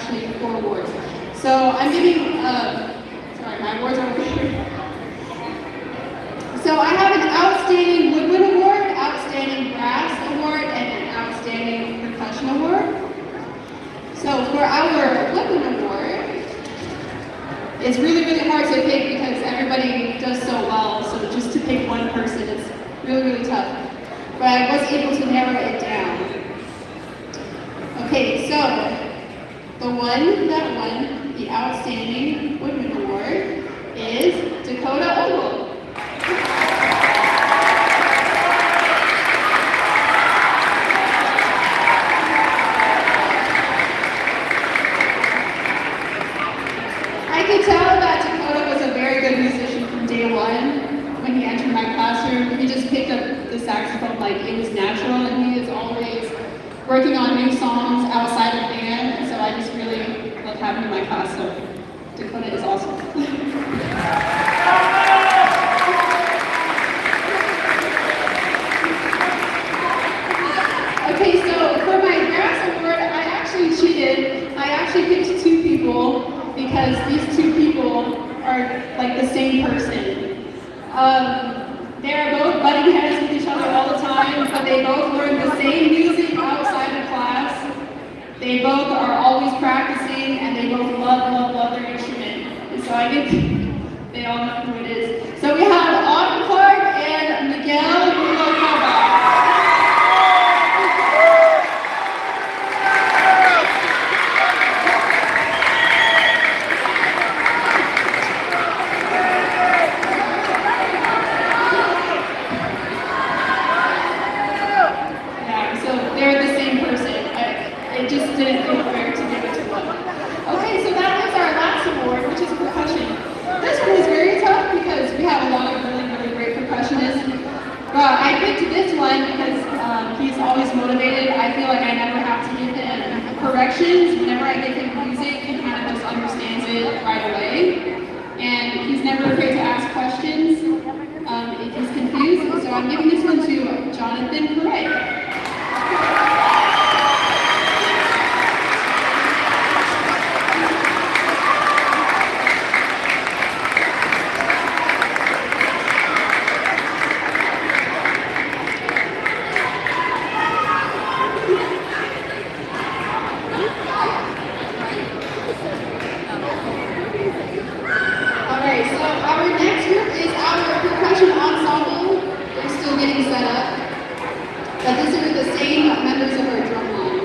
actually 4 awards. So I'm giving, sorry, my awards are over here. So I have an Outstanding Woodwind Award, Outstanding Brass Award, and an Outstanding Percussion Award. So for our Woodwind Award, it's really, really hard to pick because everybody does so well, so just to pick one person is really, really tough. But I was able to narrow it down. Okay, so the one that won the Outstanding Woodwind Award is Dakota Ogle. I could tell that Dakota was a very good musician from day one. When he entered my classroom, he just picked up the saxophone like it was natural, and he is always working on new songs outside of band, and so I just really love having him in my class, so Dakota is awesome. Okay, so for my brass award, I actually cheated. I actually picked 2 people because these 2 people are like the same person. They're both butting heads with each other all the time, but they both learn the same music outside of class. They both are always practicing, and they both love their instrument. And so I think they all know who it is. So we have Autumn Clark and Miguel Villalobos. Didn't feel fair to give it to one. Okay, so that is our last award, which is percussion. This one is very tough because we have a lot of really, really great percussionists. But I picked this one because he's always motivated. I feel like I never have to give him corrections. Whenever I give him music, he kind of just understands it right away. And he's never afraid to ask questions if he's confused. So I'm giving this one to Jonathan Perret. Percussion ensemble, they're still getting set up, but these are the same members of our drum line.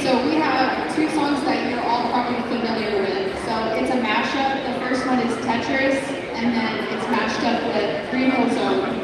So we have 2 songs that you're all probably familiar with. So it's a mashup. The first one is Tetris, and then it's mashed up with Green Hill Zone.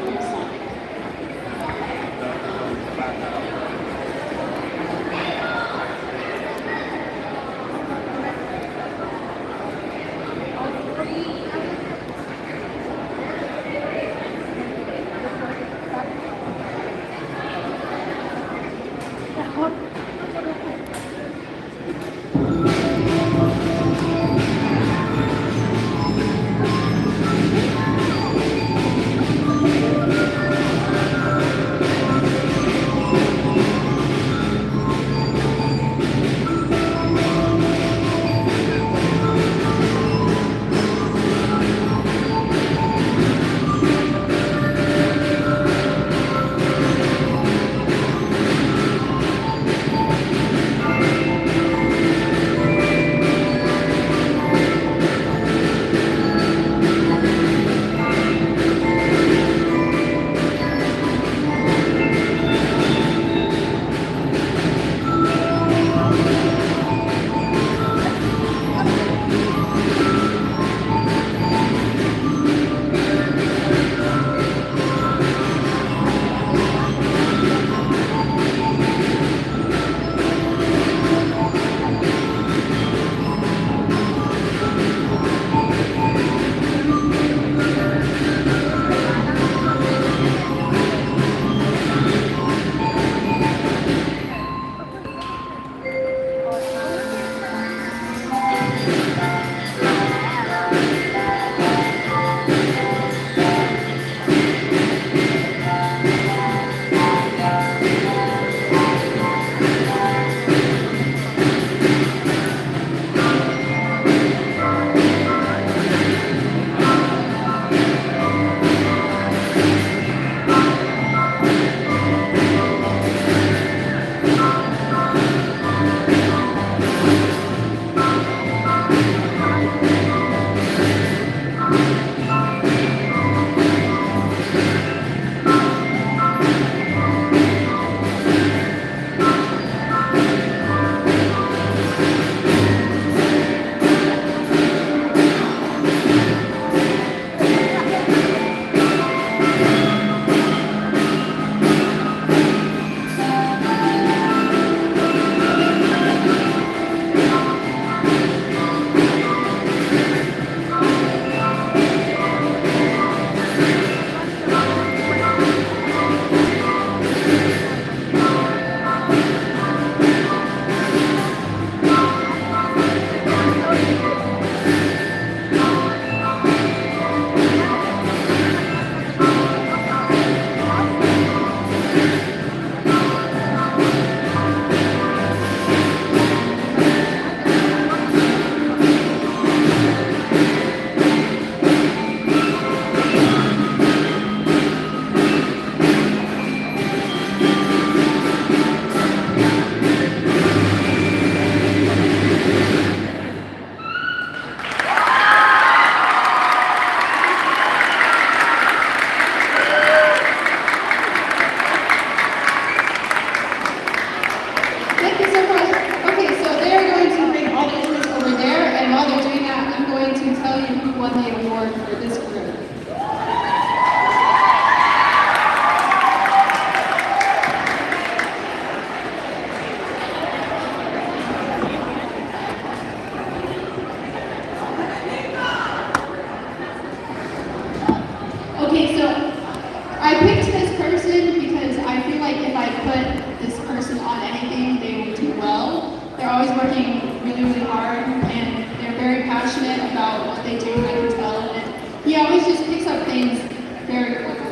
working really, really hard, and they're very passionate about what they do, I can tell, and he always just picks up things very quickly.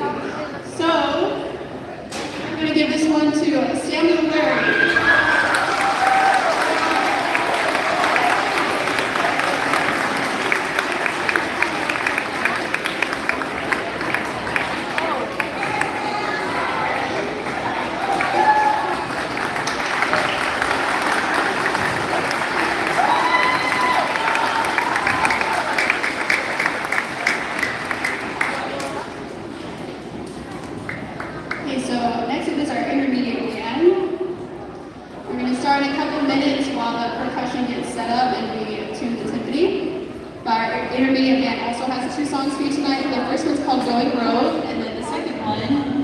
So, I'm going to give this one to Samuel Larry. Okay, so next up is our intermediate band. We're going to start in a couple minutes while the percussion gets set up and we tune the timpani. But our intermediate band also has 2 songs for you tonight. The first one's called Going Rogue, and then the second one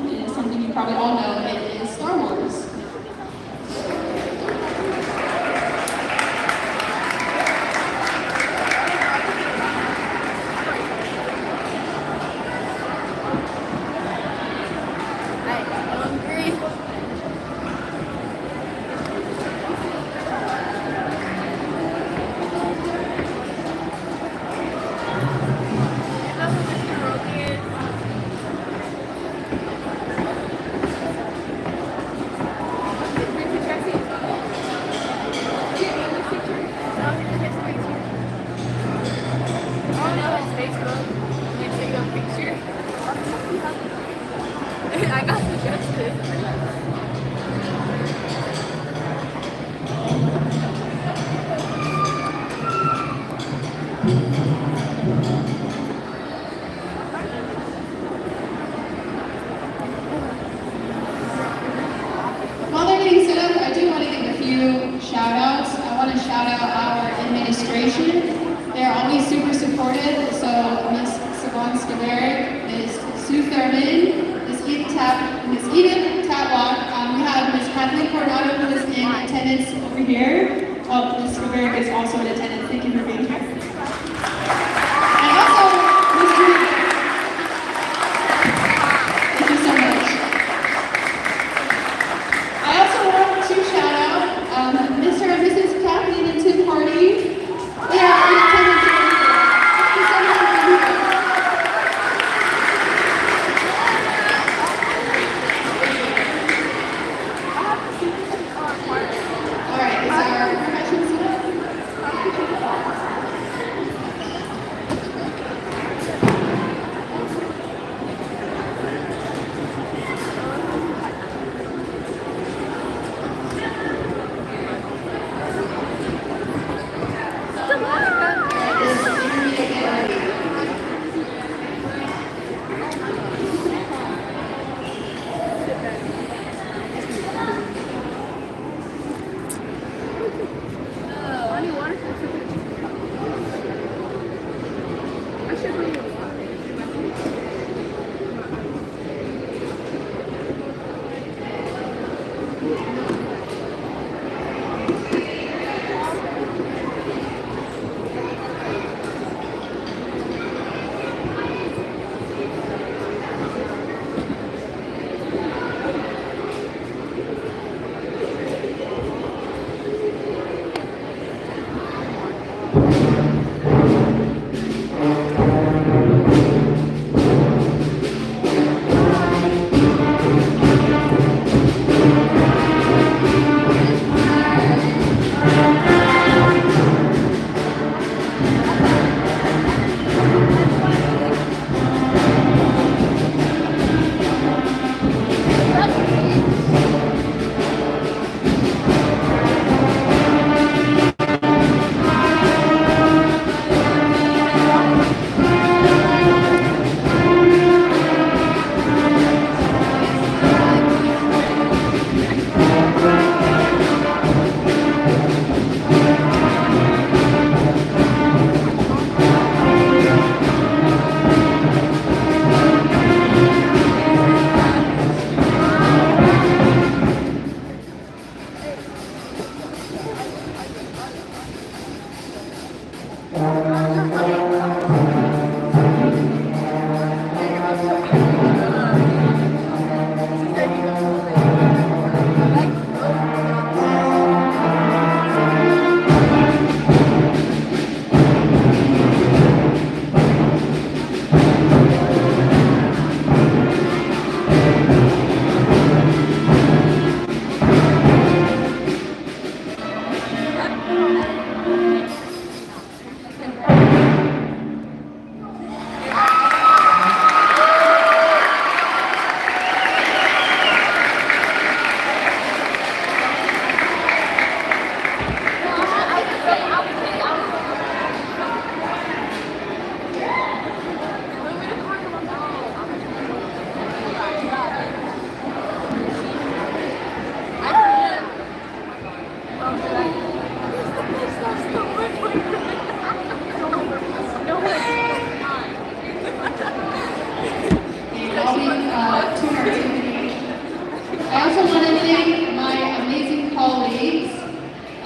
is something you probably all know. It is Star Wars. I got suggested. While they're getting set up, I do want to give a few shout outs. I want to shout out our administration. They're always super supportive. So Ms. Savon Skaveric, Ms. Sue Thurman, Ms. Edith Tatlock. We have Ms. Kathleen Coronado who is in attendance over here. Well, Ms. Skaveric is also in attendance. Thank you for being here. And also, Ms. Green. Thank you so much. I also want to shout out Mr. and Mrs. Kathleen and Tim Hardy. They are in attendance over here. Thank you so much for being here. All right, is our percussion set up?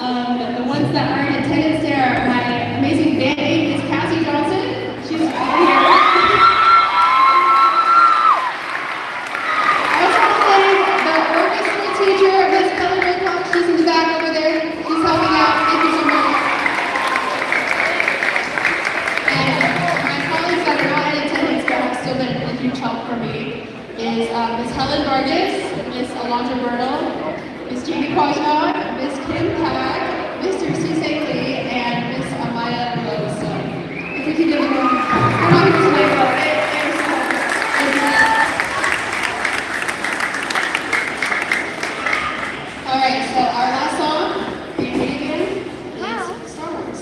The ones that are in attendance there are my amazing band aid, Miss Cassie Johnson. She's over here. I also want to thank the orchestra teacher, Miss Kelly Wilcox. She's in the back over there. She's helping out. Thank you so much. And my colleagues that are not in attendance but have still been a huge help for me is Miss Helen Vargas, Miss Alondra Burnell, Miss Jamie Quashon, Miss Kim Pack, Mr. Cisse Lee, and Miss Amaya Rose. So if we can give them a round of applause, they're so all right, so our last song, Be Me Again, is Star Wars.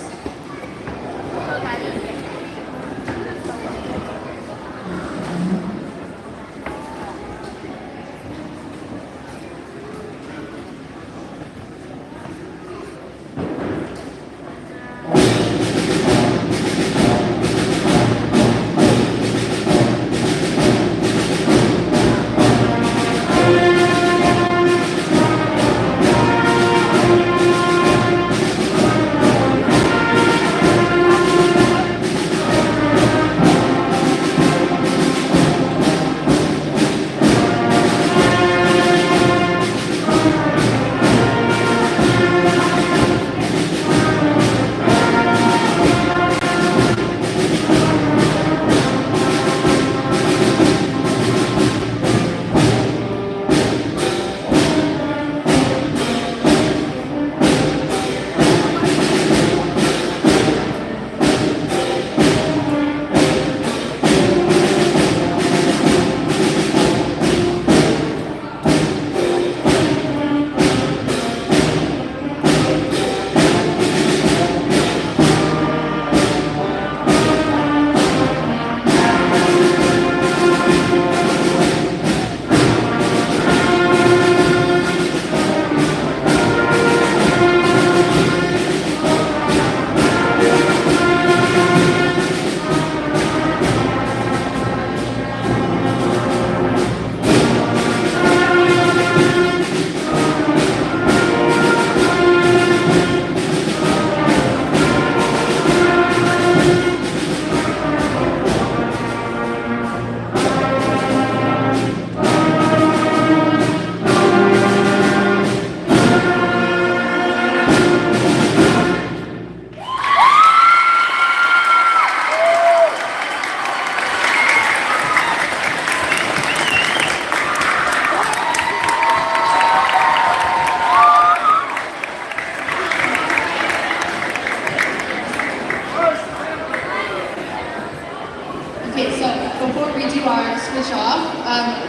Okay, so before we do our switch off,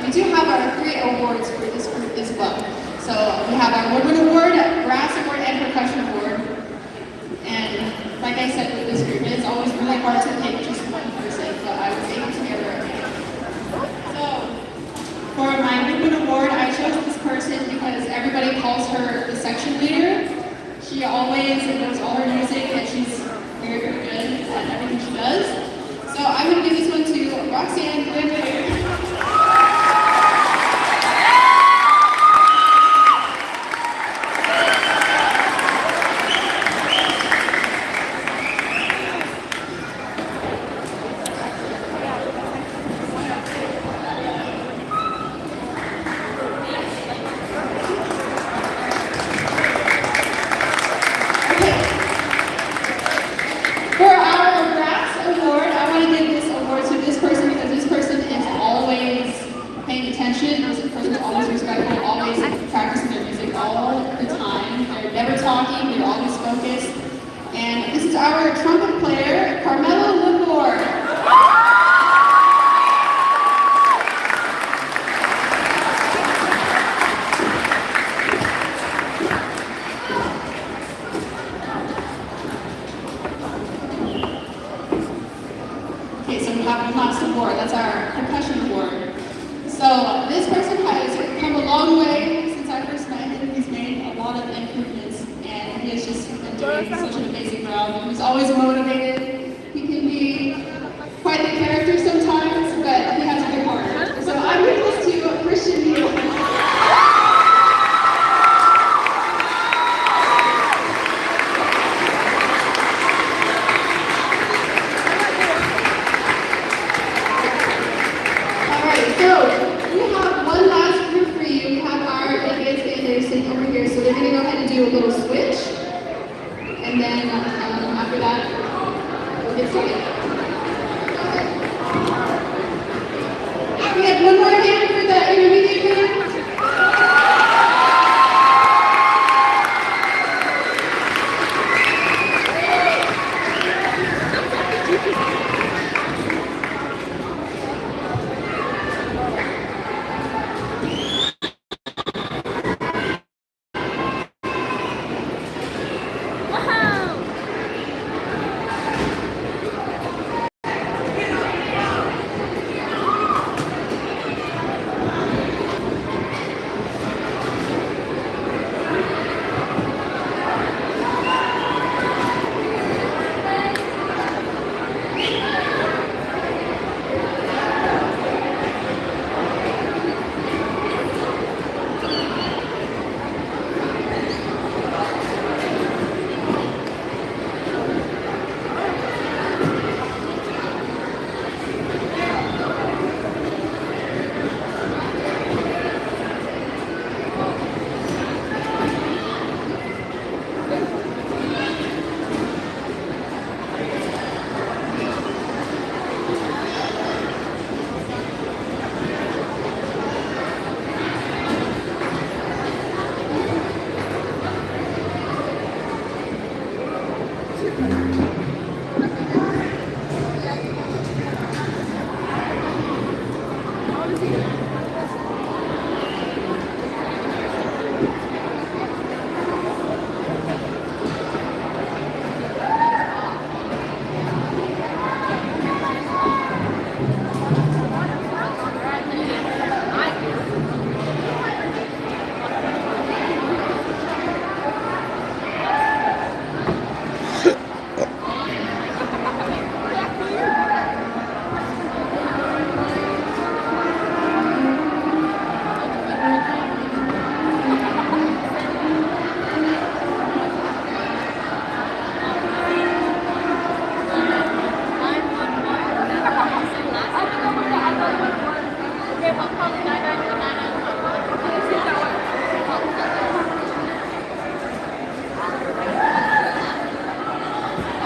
we do have our 3 awards for this group as well. So we have our Woodwind Award, Brass Award, and Percussion Award. And like I said with this group, it is always really hard to pick just one person, but I was able to get it. So for my Woodwind Award, I chose this person because everybody calls her the section leader. She always knows all her music, and she's very, very good at everything she does. So I'm going to give this one to Roxanne Glenn. For our Brass Award, I want to give this award to this person because this person is always paying attention. This person is always respectful, always practicing their music all the time. They're never talking, they're always focused. And this is our trumpet player, Carmela Limor. Okay, so we have one last award. That's our Percussion Award. So this person has come a long way since I first met him. He's made a lot of improvements, and he has just been doing such an amazing job. He's always motivated. He can be quite the character sometimes, but he has a good heart. So I'm giving this to Christian Neal. do a little switch, and then after that, we'll get started. We have one more hand for the intermediate band.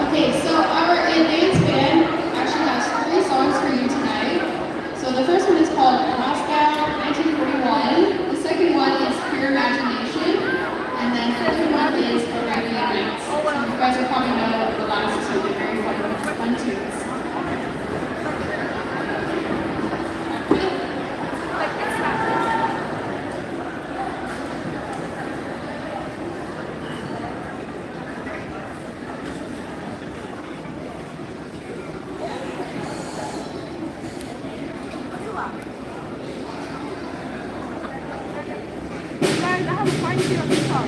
Okay, so our advanced band actually has 3 songs for you tonight. So the first one is called Moscow 1941. The second one is Pure Imagination. And then the third one is Arabian Nights. So you guys will probably know the last 2. They're very fun tunes. Guys, I have a party on the car.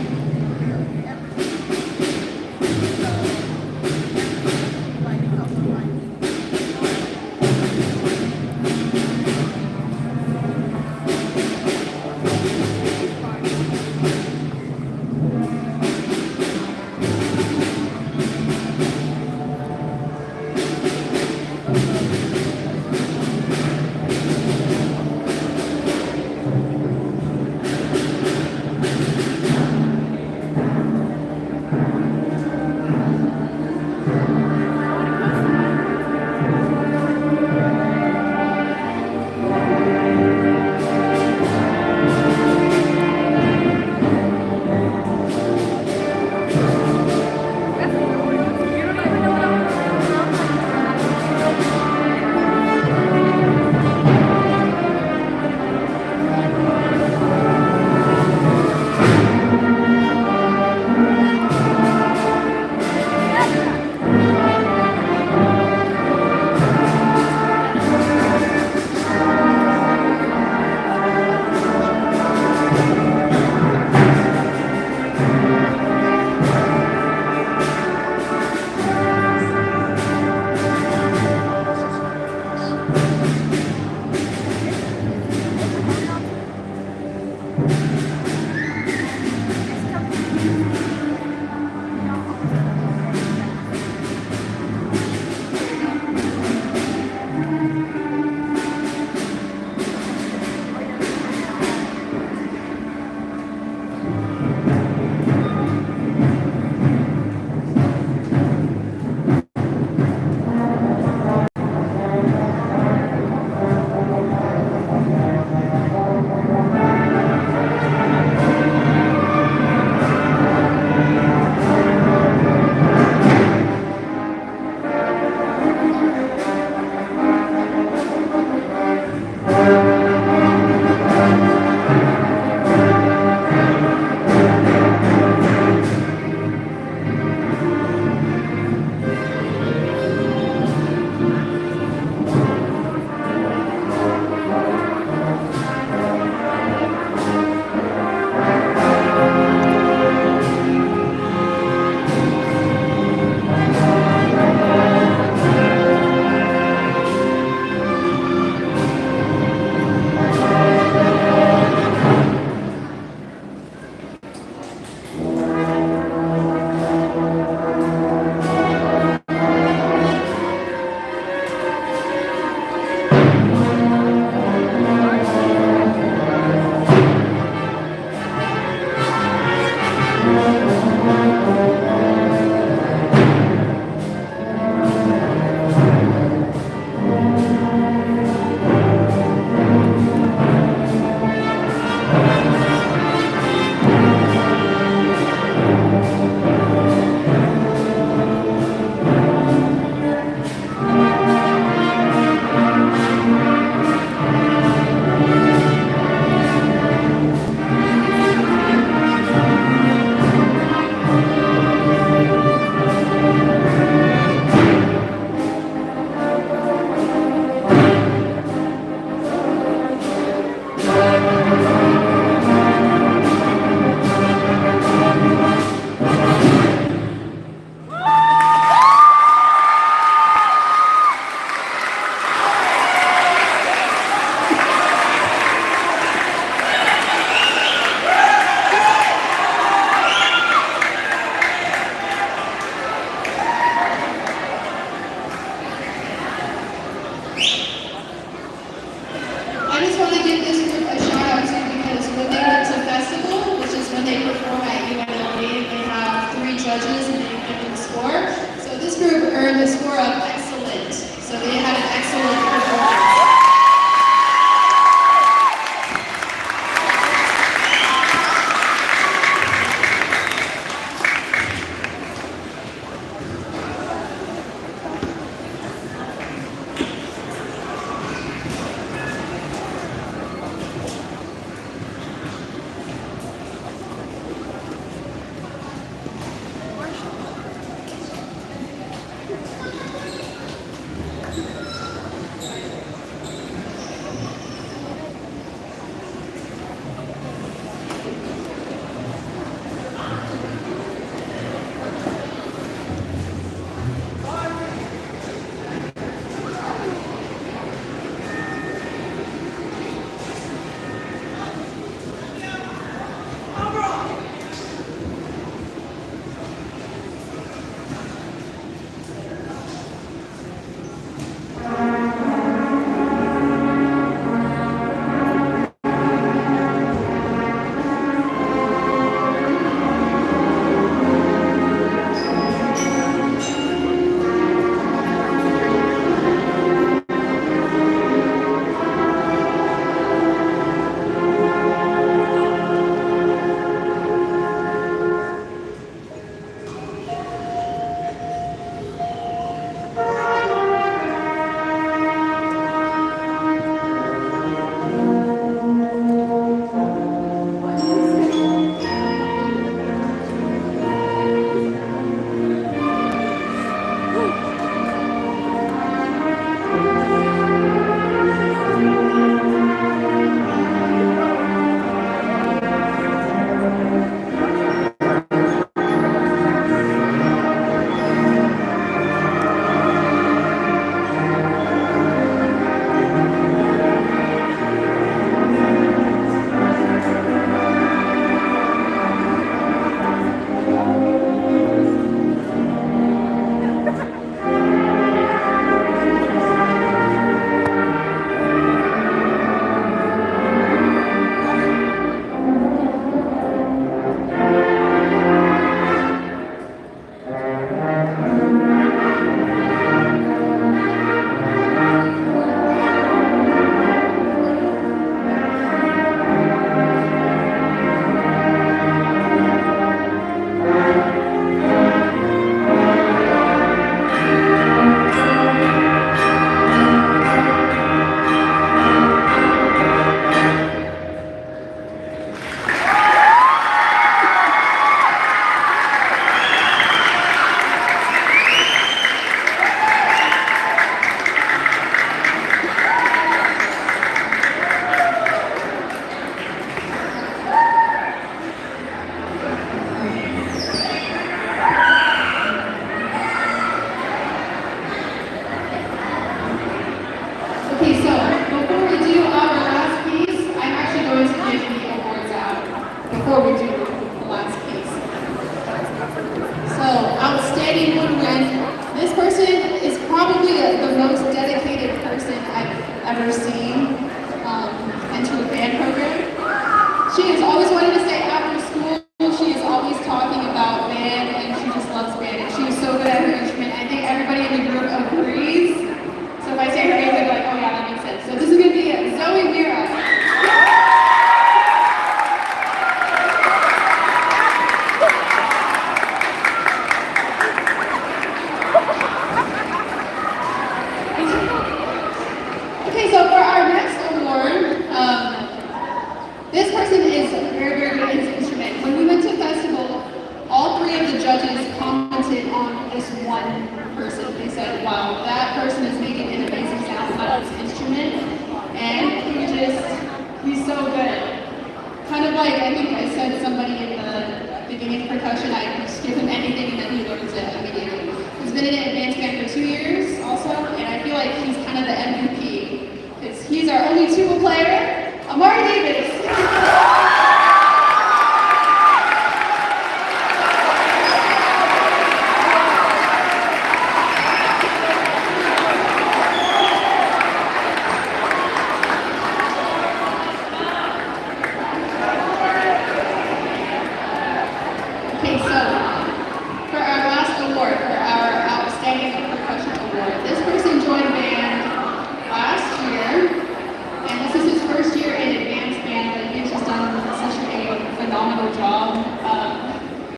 tuba player, Amari David.